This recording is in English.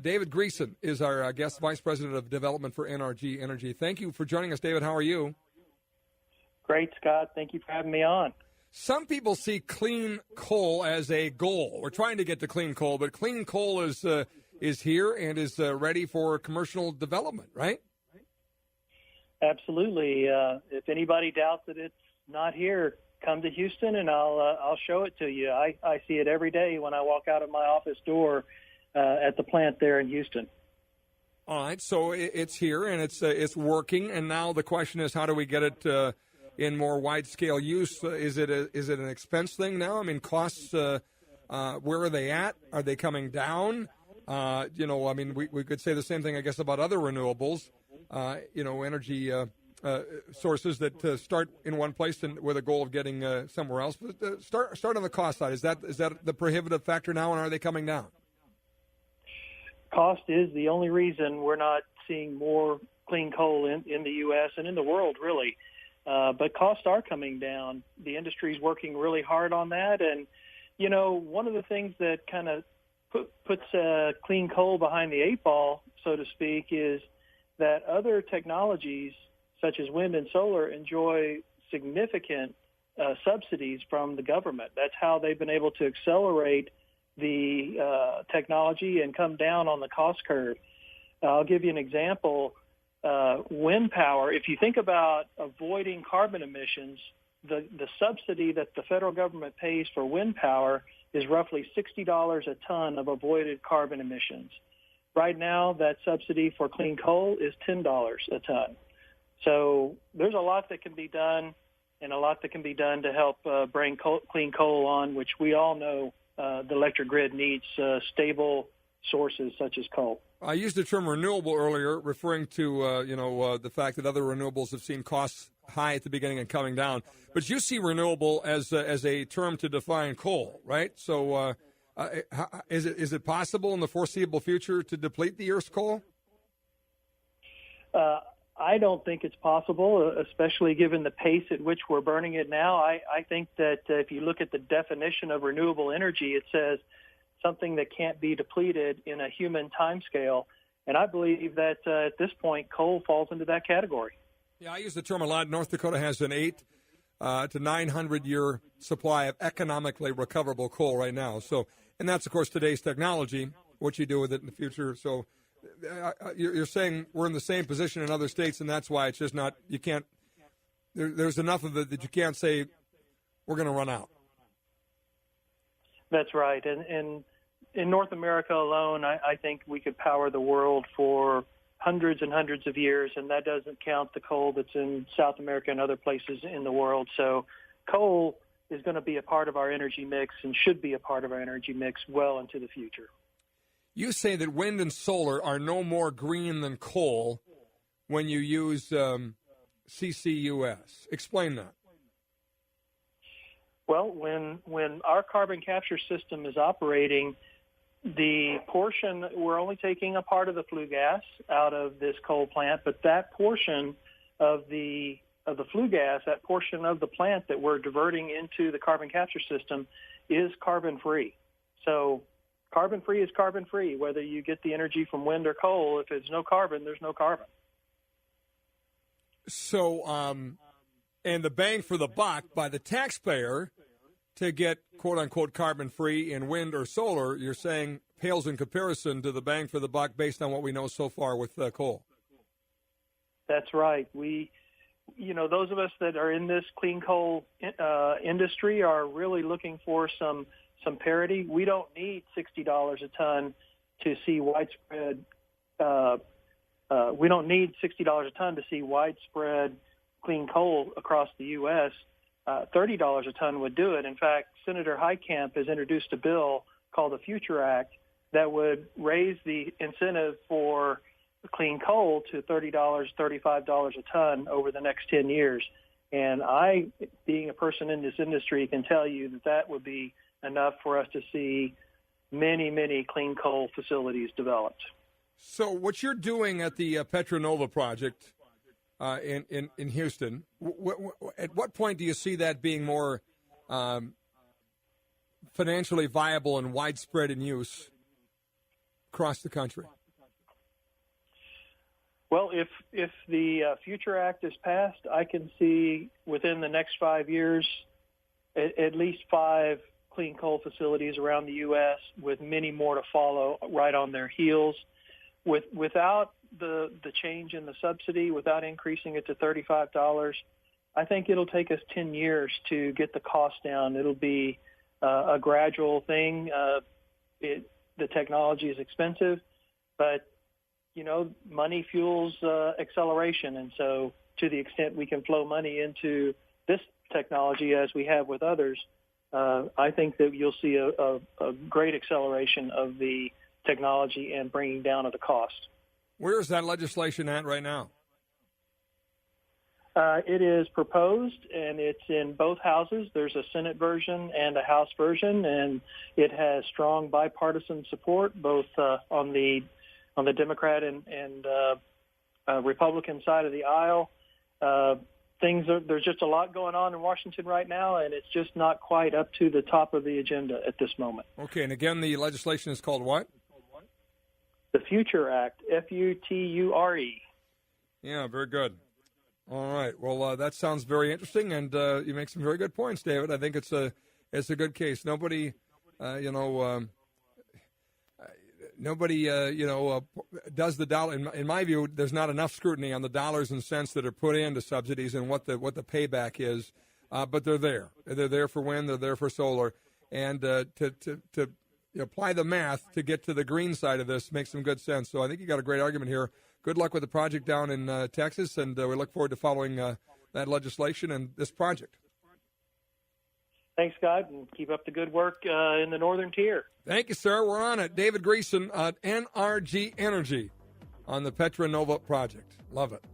David Greeson is our guest vice president of development for NRG Energy. Thank you for joining us, David. How are you? Great, Scott. Thank you for having me on. Some people see clean coal as a goal. We're trying to get to clean coal, but clean coal is here and is ready for commercial development, right? Absolutely. If anybody doubts that it's not here, come to Houston and I'll show it to you. I see it every day when I walk out of my office door at the plant there in Houston. All right, so it's here and it's working, and now the question is, how do we get it in more wide-scale use? Is it an expense thing now? I mean, costs, where are they at? Are they coming down? We could say the same thing, I guess, about other renewables, energy sources that start in one place and with a goal of getting somewhere else. But start on the cost side. Is that the prohibitive factor now, and are they coming down? Cost is the only reason we're not seeing more clean coal in the U.S. and in the world, really. But costs are coming down. The industry is working really hard on that. And, one of the things that kind of puts clean coal behind the eight ball, so to speak, is that other technologies such as wind and solar enjoy significant subsidies from the government. That's how they've been able to accelerate the technology and come down on the cost curve. I'll give you an example. Wind power, if you think about avoiding carbon emissions, the subsidy that the federal government pays for wind power is roughly $60 a ton of avoided carbon emissions. Right now, that subsidy for clean coal is $10 a ton. So there's a lot that can be done, and a lot that can be done to help bring clean coal on, which we all know the electric grid needs stable sources such as coal. I used the term renewable earlier, referring to the fact that other renewables have seen costs high at the beginning and coming down. But you see renewable as a term to define coal, right? So is it possible in the foreseeable future to deplete the Earth's coal? I don't think it's possible, especially given the pace at which we're burning it now. I think that if you look at the definition of renewable energy, it says something that can't be depleted in a human timescale. And I believe that at this point, coal falls into that category. Yeah, I use the term a lot. North Dakota has an 800 to 900 year supply of economically recoverable coal right now. So, and that's, of course, today's technology, what you do with it in the future. So you're saying we're in the same position in other states, and that's why it's just not, you can't, there's enough of it that you can't say we're going to run out. That's right. And in North America alone, I think we could power the world for hundreds and hundreds of years, and that doesn't count the coal that's in South America and other places in the world. So coal is going to be a part of our energy mix and should be a part of our energy mix well into the future. You say that wind and solar are no more green than coal when you use CCUS. Explain that. Well, when our carbon capture system is operating, the portion, we're only taking a part of the flue gas out of this coal plant, but that portion of the flue gas, that portion of the plant that we're diverting into the carbon capture system is carbon-free. So carbon-free is carbon-free, whether you get the energy from wind or coal. If there's no carbon, there's no carbon. So, and the bang for the buck by the taxpayer to get quote-unquote carbon-free in wind or solar, you're saying pales in comparison to the bang for the buck based on what we know so far with coal. That's right. Those of us that are in this clean coal industry are really looking for some parity. We don't need $60 a ton to see widespread. We don't need $60 a ton to see widespread clean coal across the U.S. $30 a ton would do it. In fact, Senator Heitkamp has introduced a bill called the Future Act that would raise the incentive for clean coal to $30, $35 a ton over the next 10 years. And I, being a person in this industry, can tell you that would be enough for us to see many, many clean coal facilities developed. So what you're doing at the Petra Nova project in Houston, at what point do you see that being more financially viable and widespread in use across the country? Well, if the Future Act is passed, I can see within the next 5 years at least 5 clean coal facilities around the U.S. with many more to follow right on their heels. Without the change in the subsidy, without increasing it to $35, I think it'll take us 10 years to get the cost down. It'll be a gradual thing. The technology is expensive, but, money fuels acceleration. And so to the extent we can flow money into this technology as we have with others, I think that you'll see a great acceleration of the technology and bringing down of the cost. Where is that legislation at right now? It is proposed, and it's in both houses. There's a Senate version and a House version, and it has strong bipartisan support, both on the Democrat and Republican side of the aisle. There's just a lot going on in Washington right now, and it's just not quite up to the top of the agenda at this moment. Okay, and again, the legislation is called what? The Future Act, Future. Yeah, very good. All right. Well, that sounds very interesting, and you make some very good points, David. I think it's a good case. Nobody, does the dollar. In my view, there's not enough scrutiny on the dollars and cents that are put into subsidies and what the payback is. But they're there. They're there for wind. They're there for solar, and to apply the math to get to the green side of this makes some good sense. So I think you got a great argument here. Good luck with the project down in Texas, and we look forward to following that legislation and this project. Thanks, Scott, and keep up the good work in the Northern Tier. Thank you, sir. We're on it. David Greeson at NRG Energy on the Petra Nova project. Love it.